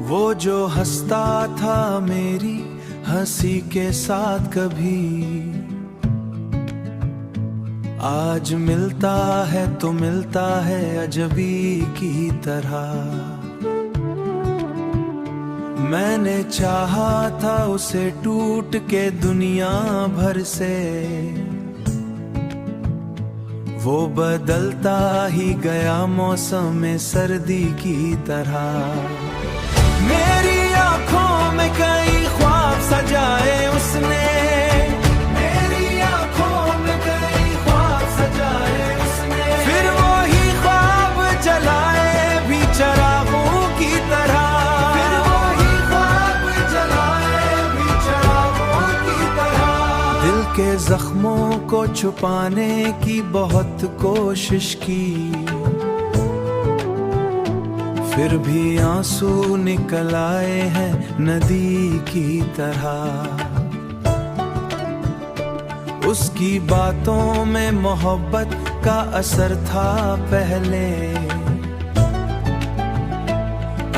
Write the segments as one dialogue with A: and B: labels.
A: वो जो हंसता था मेरी हंसी के साथ कभी, आज मिलता है तो मिलता है अजबी की तरह। मैंने चाहा था उसे टूट के दुनिया भर से, वो बदलता ही गया मौसम में सर्दी की तरह। मेरी आंखों में कई ख्वाब सजाए उसने, मेरी आंखों में कई ख्वाब सजाए उसने, फिर वो ही ख्वाब जलाए भी चरागों की तरह, फिर वो ही ख्वाब जलाए भी चरागों की तरह। दिल के जख्मों को छुपाने की बहुत कोशिश की, फिर भी आंसू निकल आए हैं नदी की तरह। उसकी बातों में मोहब्बत का असर था पहले,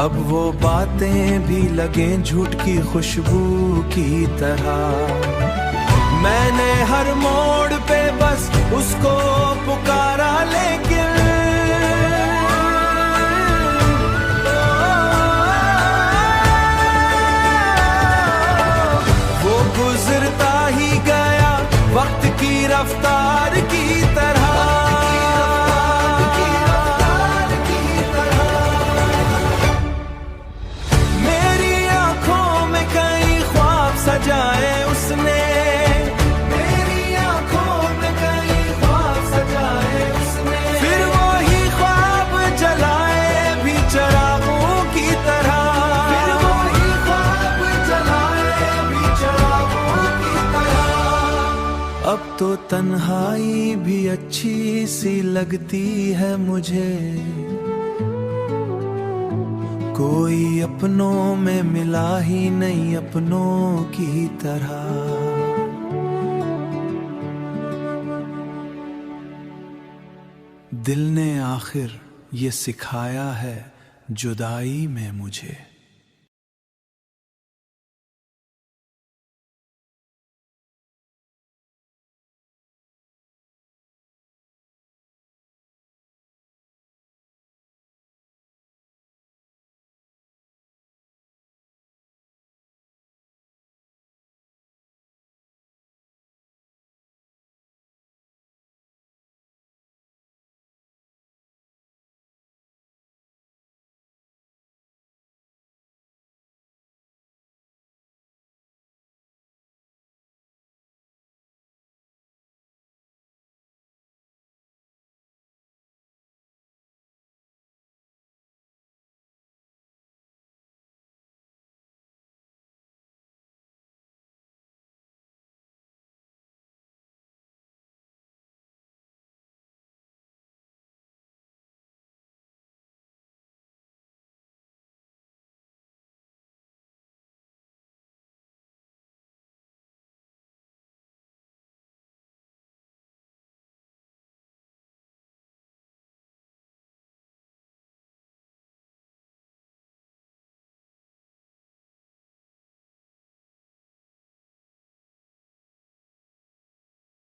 A: अब वो बातें भी लगे झूठ की खुशबू की तरह। मैंने हर मोड़ पे बस उसको पुकारा, लेकिन गुजरता ही गया वक्त की रफ्तार की तरह। मेरी आंखों में कई ख्वाब सजाए उसने, मेरी आंखों में कई ख्वाब सजाए उसने, फिर वो ही ख्वाब जलाए भी चरागों की तरह, फिर वो ही ख्वाब जलाए भी चरागों की तरह। अब तो तन्हाई भी अच्छी सी लगती है मुझे, कोई अपनों में मिला ही नहीं अपनों की तरह। दिल ने आखिर ये सिखाया है जुदाई में मुझे।